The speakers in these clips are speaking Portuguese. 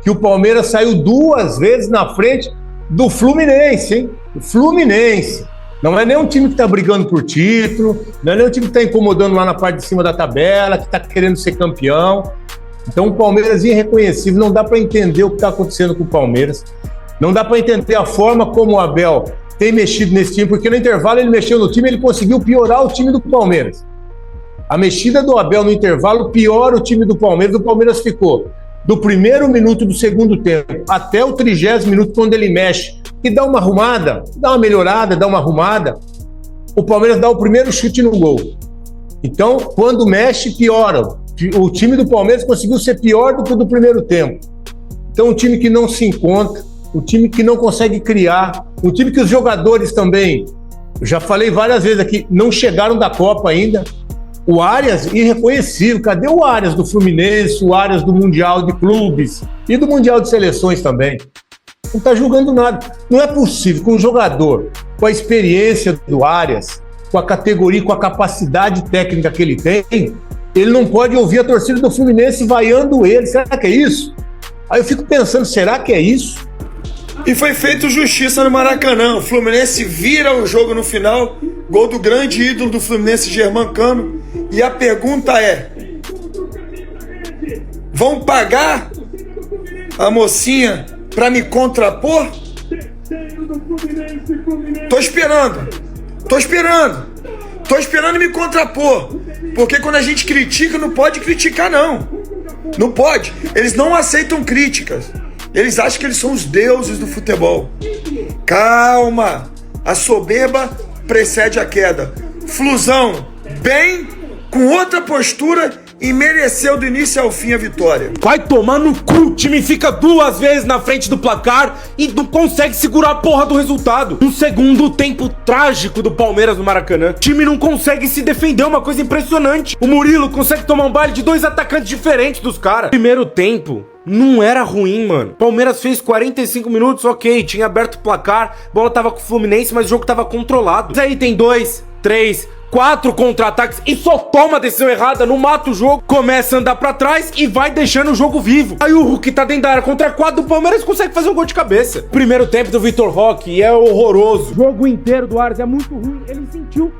que o Palmeiras saiu 2 vezes na frente do Fluminense, hein? O Fluminense. Não é nem um time que está brigando por título, não é nem um time que está incomodando lá na parte de cima da tabela, que está querendo ser campeão. Então o Palmeiras é irreconhecível, não dá para entender o que está acontecendo com o Palmeiras. Não dá para entender a forma como o Abel tem mexido nesse time, porque no intervalo ele mexeu no time, ele conseguiu piorar o time do Palmeiras. A mexida do Abel no intervalo piora o time do Palmeiras. O Palmeiras ficou do primeiro minuto do segundo tempo até o 30º minuto, quando ele mexe e dá uma arrumada, dá uma melhorada, dá uma arrumada, o Palmeiras dá o primeiro chute no gol. Então, quando mexe, piora. O time do Palmeiras conseguiu ser pior do que o do primeiro tempo. Então, um time que não se encontra, um time que não consegue criar, um time que os jogadores também, eu já falei várias vezes aqui, não chegaram da Copa ainda. O Arias, irreconhecível. Cadê o Arias do Fluminense, o Arias do Mundial de Clubes e do Mundial de Seleções também? Não está jogando nada. Não é possível que um jogador com a experiência do Arias, com a categoria, com a capacidade técnica que ele tem, ele não pode ouvir a torcida do Fluminense vaiando ele. Será que é isso? Aí eu fico pensando, será que é isso? E foi feito justiça no Maracanã. O Fluminense vira o jogo no final. Gol do grande ídolo do Fluminense, Germancano. E a pergunta é: vão pagar a mocinha pra me contrapor? Tô esperando me contrapor. Porque quando a gente critica, não pode criticar, não. Não pode. Eles não aceitam críticas. Eles acham que eles são os deuses do futebol. Calma. A soberba precede a queda. Flusão, bem, com outra postura, e mereceu do início ao fim a vitória. Vai tomar no cu, o time fica 2 vezes na frente do placar e não consegue segurar a porra do resultado. Um segundo tempo trágico do Palmeiras no Maracanã. O time não consegue se defender, uma coisa impressionante. O Murilo consegue tomar um baile de 2 atacantes diferentes dos caras. Primeiro tempo não era ruim, mano. Palmeiras fez 45 minutos, ok, tinha aberto o placar, a bola tava com o Fluminense, mas o jogo tava controlado. Mas aí tem 2, 3, 4 contra-ataques e só toma a decisão errada, não mata o jogo, começa a andar pra trás e vai deixando o jogo vivo. Aí o Hulk tá dentro da área contra 4 do Palmeiras, consegue fazer um gol de cabeça. Primeiro tempo do Vitor Roque é horroroso. O jogo inteiro do Arias é muito ruim, ele sentiu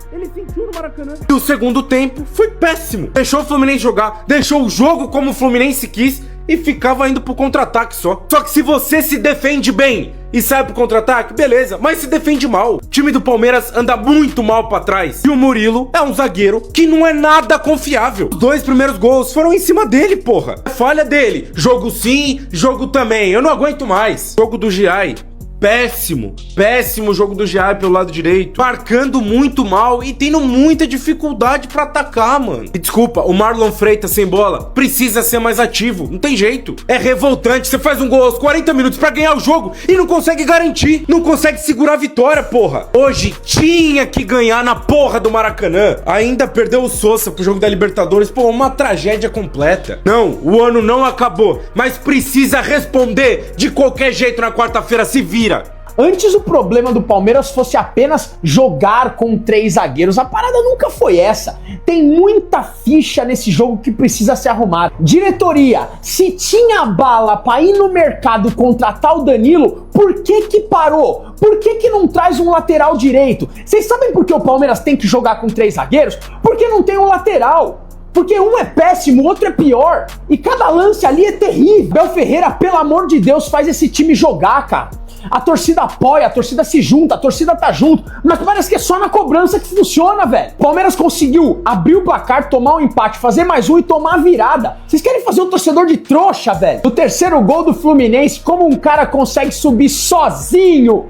no Maracanã. E o segundo tempo foi péssimo. Deixou o Fluminense jogar, deixou o jogo como o Fluminense quis e ficava indo pro contra-ataque só. Só que se você se defende bem e sai pro contra-ataque, beleza, mas se defende mal. O time do Palmeiras anda muito mal pra trás. E o Murilo é um zagueiro que não é nada confiável. Os 2 primeiros gols foram em cima dele, porra. Falha dele. Jogo sim, jogo também. Eu não aguento mais. Jogo do Giai. Péssimo jogo do Giai pelo lado direito, marcando muito mal e tendo muita dificuldade pra atacar, mano. E desculpa, o Marlon Freitas sem bola precisa ser mais ativo, não tem jeito. É revoltante, você faz um gol aos 40 minutos pra ganhar o jogo e não consegue garantir, não consegue segurar a vitória, porra. Hoje tinha que ganhar na porra do Maracanã. Ainda perdeu o Sousa pro jogo da Libertadores, pô, uma tragédia completa. Não, o ano não acabou, mas precisa responder de qualquer jeito na quarta-feira, se vira. Antes o problema do Palmeiras fosse apenas jogar com 3 zagueiros, a parada nunca foi essa. Tem muita ficha nesse jogo que precisa ser arrumada. Diretoria, se tinha bala pra ir no mercado contratar o Danilo, por que parou? Por que não traz um lateral direito? Vocês sabem por que o Palmeiras tem que jogar com 3 zagueiros? Porque não tem um lateral. Porque um é péssimo, o outro é pior. E cada lance ali é terrível. Abel Ferreira, pelo amor de Deus, faz esse time jogar, cara. A torcida apoia, a torcida se junta, a torcida tá junto, mas parece que é só na cobrança que funciona, velho. Palmeiras conseguiu abrir o placar, tomar um empate, fazer mais um e tomar a virada. Vocês querem fazer um torcedor de trouxa, velho? O terceiro gol do Fluminense, como um cara consegue subir sozinho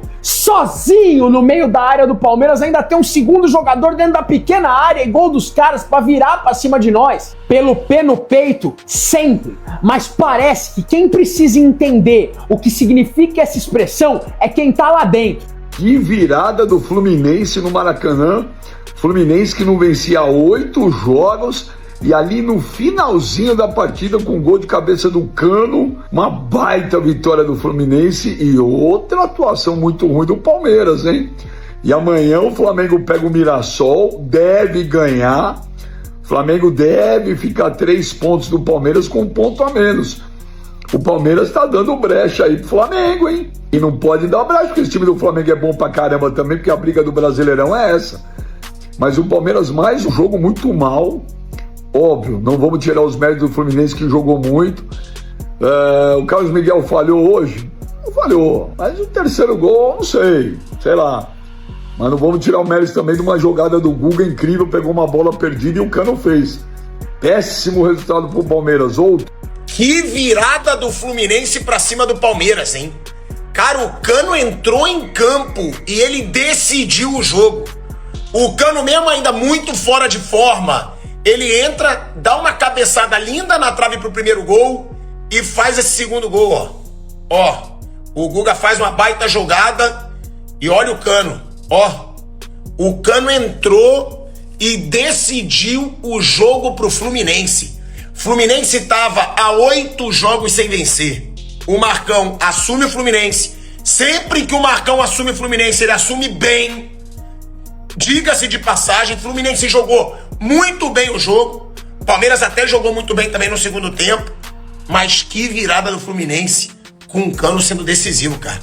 no meio da área do Palmeiras, ainda tem um segundo jogador dentro da pequena área e gol dos caras pra virar pra cima de nós. Pelo pé no peito, sempre. Mas parece que quem precisa entender o que significa essa expressão é quem tá lá dentro. Que virada do Fluminense no Maracanã. Fluminense que não vencia há 8 jogos. E ali no finalzinho da partida, com o gol de cabeça do Cano, uma baita vitória do Fluminense e outra atuação muito ruim do Palmeiras, hein? E amanhã o Flamengo pega o Mirassol, deve ganhar. O Flamengo deve ficar 3 pontos do Palmeiras com 1 ponto a menos. o Palmeiras tá dando brecha aí pro Flamengo, hein? E não pode dar brecha, porque esse time do Flamengo é bom pra caramba também, porque a briga do Brasileirão é essa. Mas o Palmeiras mais um jogo muito mal, óbvio, não vamos tirar os méritos do Fluminense que jogou muito. O Carlos Miguel falhou hoje? Não falhou, mas o terceiro gol, não sei lá. Mas não vamos tirar o mérito também de uma jogada do Guga incrível, pegou uma bola perdida e o Cano fez. Péssimo resultado pro Palmeiras, outro. Que virada do Fluminense pra cima do Palmeiras, hein? Cara, o Cano entrou em campo e ele decidiu o jogo. O Cano mesmo ainda muito fora de forma, ele entra, dá uma cabeçada linda na trave pro primeiro gol e faz esse segundo gol, ó. O Guga faz uma baita jogada e olha o Cano, ó. O Cano entrou e decidiu o jogo pro Fluminense. Fluminense tava a 8 jogos sem vencer. O Marcão assume o Fluminense. Sempre que o Marcão assume o Fluminense, ele assume bem. Diga-se de passagem, Fluminense jogou muito bem o jogo. Palmeiras até jogou muito bem também no segundo tempo. Mas que virada do Fluminense, com o Cano sendo decisivo, cara.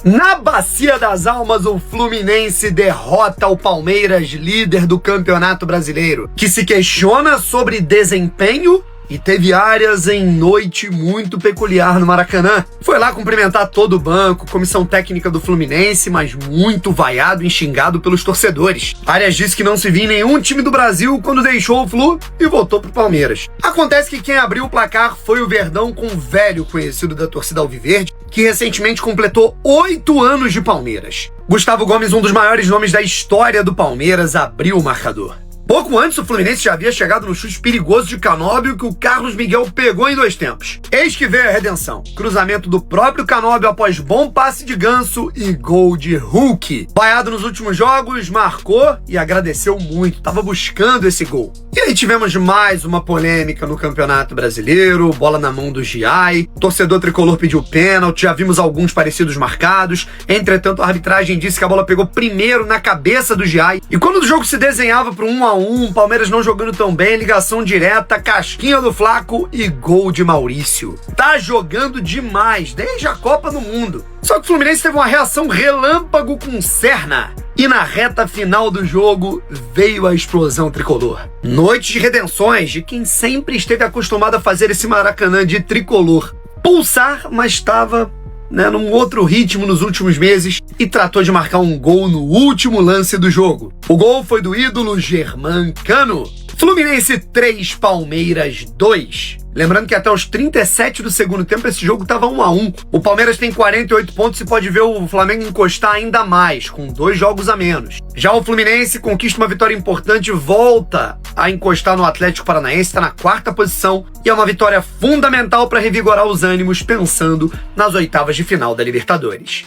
Na Bacia das Almas, o Fluminense derrota o Palmeiras, líder do Campeonato Brasileiro, que se questiona sobre desempenho e teve áreas em noite muito peculiar no Maracanã. Foi lá cumprimentar todo o banco, comissão técnica do Fluminense, mas muito vaiado e xingado pelos torcedores. Arias disse que não se viu em nenhum time do Brasil quando deixou o Flu e voltou pro Palmeiras. Acontece que quem abriu o placar foi o Verdão, com um velho conhecido da torcida alviverde, que recentemente completou 8 anos de Palmeiras. Gustavo Gomes, um dos maiores nomes da história do Palmeiras, abriu o marcador. Pouco antes, o Fluminense já havia chegado no chute perigoso de Canóbio que o Carlos Miguel pegou em 2 tempos. Eis que veio a redenção. Cruzamento do próprio Canóbio após bom passe de Ganso e gol de Hulk. Vaiado nos últimos jogos, marcou e agradeceu muito. Tava buscando esse gol. E aí tivemos mais uma polêmica no Campeonato Brasileiro, bola na mão do Giai, torcedor tricolor pediu pênalti, já vimos alguns parecidos marcados. Entretanto, a arbitragem disse que a bola pegou primeiro na cabeça do Giai. E quando o jogo se desenhava para 1-1, Palmeiras não jogando tão bem, ligação direta, casquinha do Flaco e gol de Maurício. Tá jogando demais, desde a Copa do Mundo. Só que o Fluminense teve uma reação relâmpago com Serna. E na reta final do jogo, veio a explosão tricolor. Noite de redenções de quem sempre esteve acostumado a fazer esse Maracanã de tricolor. Pulsar, mas estava num outro ritmo nos últimos meses e tratou de marcar um gol no último lance do jogo. O gol foi do ídolo Germán Cano. Fluminense 3, Palmeiras 2. Lembrando que até os 37 do segundo tempo esse jogo estava 1-1. O Palmeiras tem 48 pontos e pode ver o Flamengo encostar ainda mais, com 2 jogos a menos. Já o Fluminense conquista uma vitória importante, volta a encostar no Atlético Paranaense, está na 4ª posição e é uma vitória fundamental para revigorar os ânimos pensando nas oitavas de final da Libertadores.